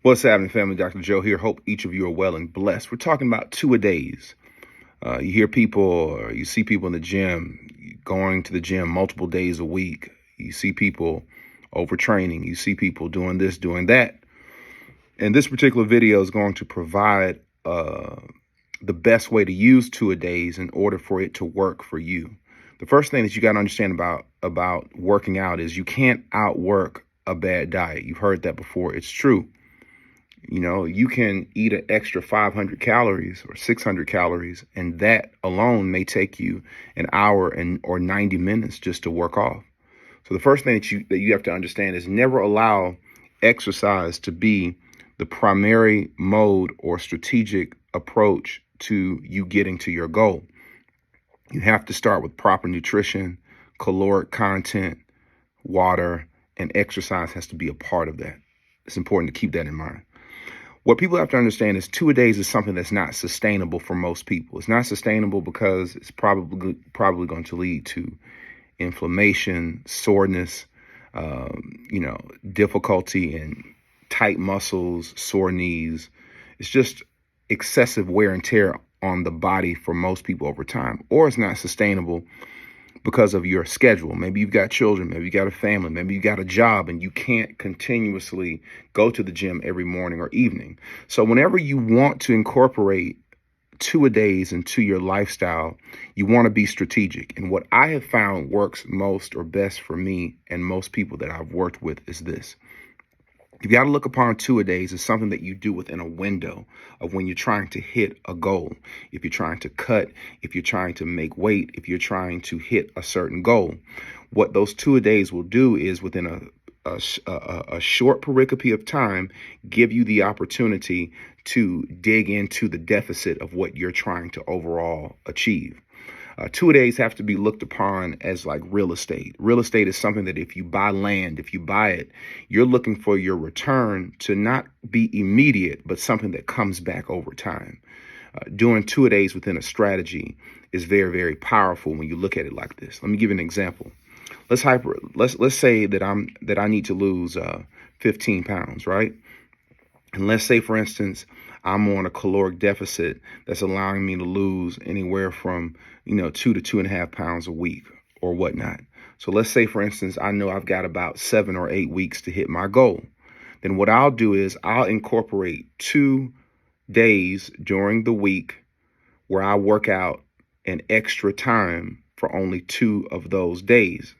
What's happening, family? Dr. Joe here. Hope each of you are well and blessed. We're talking about two-a-days. You hear people, or you see people in the gym going to the gym multiple days a week. You see people overtraining. You see people doing this, doing that. And this particular video is going to provide the best way to use two-a-days in order for it to work for you. The first thing that you got to understand about working out is you can't outwork a bad diet. You've heard that before. It's true. You know, you can eat an extra 500 calories or 600 calories, and that alone may take you an hour or 90 minutes just to work off. So the first thing that you have to understand is never allow exercise to be the primary mode or strategic approach to you getting to your goal. You have to start with proper nutrition, caloric content, water, and exercise has to be a part of that. It's important to keep that in mind. What people have to understand is two-a-days is something that's not sustainable for most people. It's not sustainable because it's probably going to lead to inflammation, soreness, difficulty in tight muscles, sore knees. It's just excessive wear and tear on the body for most people over time. Or it's not sustainable because of your schedule. Maybe you've got children, maybe you got a family, maybe you got a job and you can't continuously go to the gym every morning or evening. So whenever you want to incorporate two-a-days into your lifestyle, you want to be strategic. And what I have found works most or best for me and most people that I've worked with is this. You got to look upon two-a-days as something that you do within a window of when you're trying to hit a goal. If you're trying to cut, if you're trying to make weight, if you're trying to hit a certain goal, what those two-a-days will do is within a short pericope of time, give you the opportunity to dig into the deficit of what you're trying to overall achieve. Two-a-days have to be looked upon as like real estate. Real estate is something that if you buy land, if you buy it, you're looking for your return to not be immediate, but something that comes back over time. Doing two-a-days within a strategy is very, very powerful when you look at it like this. Let me give you an example. Let's say that I need to lose 15 pounds, right? And let's say, for instance, I'm on a caloric deficit that's allowing me to lose anywhere from, 2 to 2.5 pounds a week or whatnot. So let's say, for instance, I know I've got about 7 or 8 weeks to hit my goal. Then what I'll do is I'll incorporate 2 days during the week where I work out an extra time for only 2 of those days.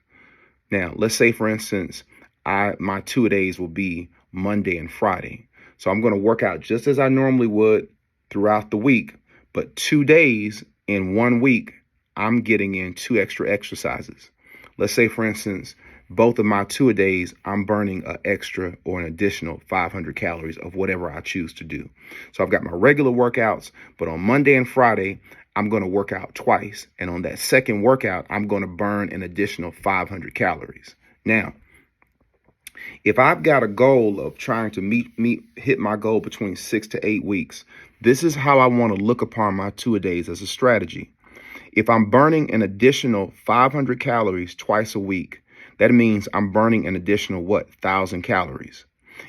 Now, let's say, for instance, my two-a-days will be Monday and Friday. So I'm going to work out just as I normally would throughout the week, but 2 days in 1 week, I'm getting in 2 extra exercises. Let's say, for instance, both of my two-a-days, I'm burning an extra or an additional 500 calories of whatever I choose to do. So I've got my regular workouts, but on Monday and Friday, I'm going to work out twice. And on that second workout, I'm going to burn an additional 500 calories. Now, if I've got a goal of trying to hit my goal between 6 to 8 weeks, this is how I want to look upon my two-a-days as a strategy. If I'm burning an additional 500 calories twice a week, that means I'm burning an additional 1,000 calories.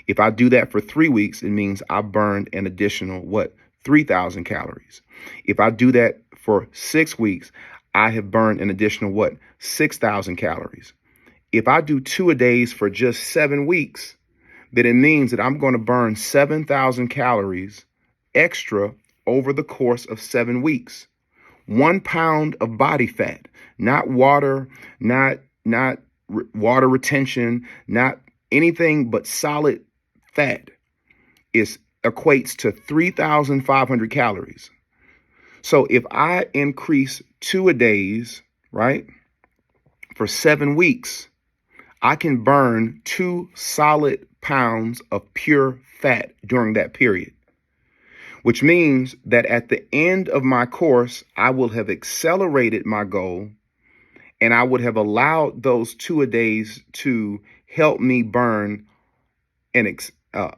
If I do that for 3 weeks, it means I burned an additional 3,000 calories. If I do that for 6 weeks, I have burned an additional 6,000 calories. If I do two-a-days for just 7 weeks, then it means that I'm going to burn 7,000 calories extra over the course of 7 weeks. 1 pound of body fat, not water, not water retention, not anything but solid fat, equates to 3,500 calories. So if I increase two-a-days, right, for 7 weeks, I can burn 2 solid pounds of pure fat during that period, which means that at the end of my course, I will have accelerated my goal and I would have allowed those two-a-days to help me burn the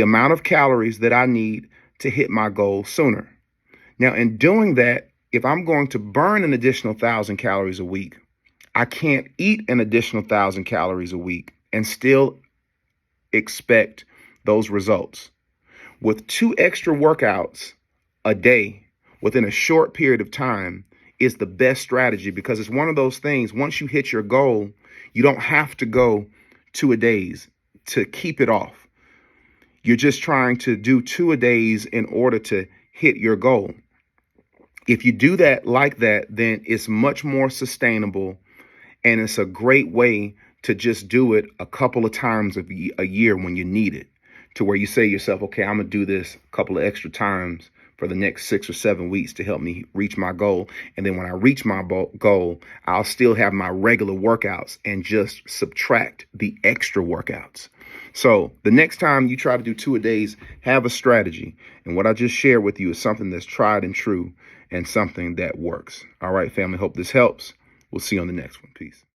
amount of calories that I need to hit my goal sooner. Now, in doing that, if I'm going to burn an additional 1,000 calories a week, I can't eat an additional 1,000 calories a week and still expect those results. With 2 extra workouts a day within a short period of time is the best strategy, because it's one of those things, once you hit your goal, you don't have to go 2-a-days to keep it off. You're just trying to do 2-a-days in order to hit your goal. If you do that like that, then it's much more sustainable, and it's a great way to just do it a couple of times a year when you need it, to where you say to yourself, okay, I'm going to do this a couple of extra times for the next 6 or 7 weeks to help me reach my goal. And then when I reach my goal, I'll still have my regular workouts and just subtract the extra workouts. So the next time you try to do 2-a-days, have a strategy. And what I just shared with you is something that's tried and true and something that works. All right, family, hope this helps. We'll see you on the next one. Peace.